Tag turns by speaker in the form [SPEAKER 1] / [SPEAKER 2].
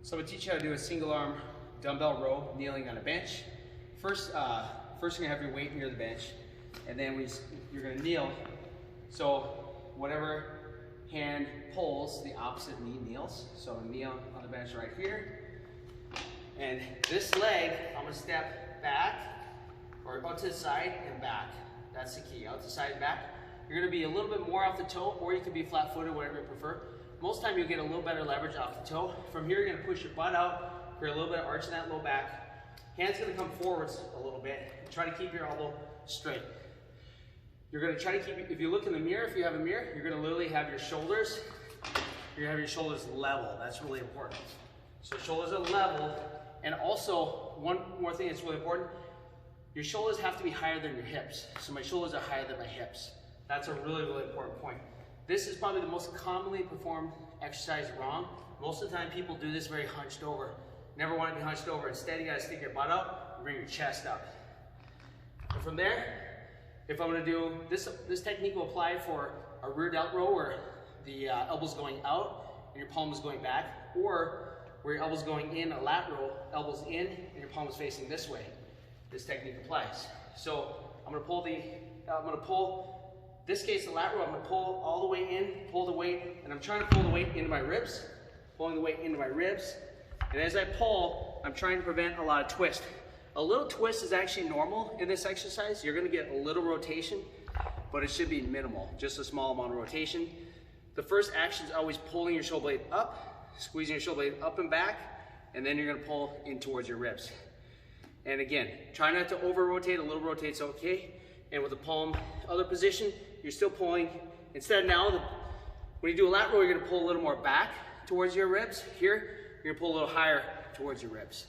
[SPEAKER 1] So I'm going to teach you how to do a single arm dumbbell row kneeling on a bench. First you're going to have your weight near the bench, and then you're going to kneel. So whatever hand pulls, the opposite knee kneels. So I'm going to kneel on the bench right here. And this leg, I'm going to step back, or out to the side and back. That's the key, out to the side and back. You're going to be a little bit more off the toe, or you can be flat-footed, whatever you prefer. Most time you'll get a little better leverage off the toe. From here, you're going to push your butt out, create a little bit of arch in that low back. Hands going to come forwards a little bit. Try to keep your elbow straight. You're going to try to keep, if you look in the mirror, if you have a mirror, you're going to literally have your shoulders, you're going to have your shoulders level. That's really important. So shoulders are level, and also one more thing that's really important, your shoulders have to be higher than your hips. So my shoulders are higher than my hips. That's a really, really important point. This is probably the most commonly performed exercise wrong. Most of the time people do this very hunched over. Never want to be hunched over. Instead, you got to stick your butt up and bring your chest up. And from there, if I'm going to do this technique will apply for a rear delt row where the elbow's going out and your palm is going back, or where your elbow's going in, a lat row, elbows in and your palm is facing this way. This technique applies. So I'm going to pull, this case the lat row, I'm going to pull all the way in, pull the weight, and I'm trying to pull the weight into my ribs, pulling the weight into my ribs. And as I pull, I'm trying to prevent a lot of twist. A little twist is actually normal in this exercise. You're going to get a little rotation, but it should be minimal, just a small amount of rotation. The first action is always pulling your shoulder blade up, squeezing your shoulder blade up and back, and then you're going to pull in towards your ribs. And again, try not to over rotate, a little rotate's okay. And with the palm other position, you're still pulling. Instead now, when you do a lat row, you're going to pull a little more back towards your ribs. Here, you're going to pull a little higher towards your ribs.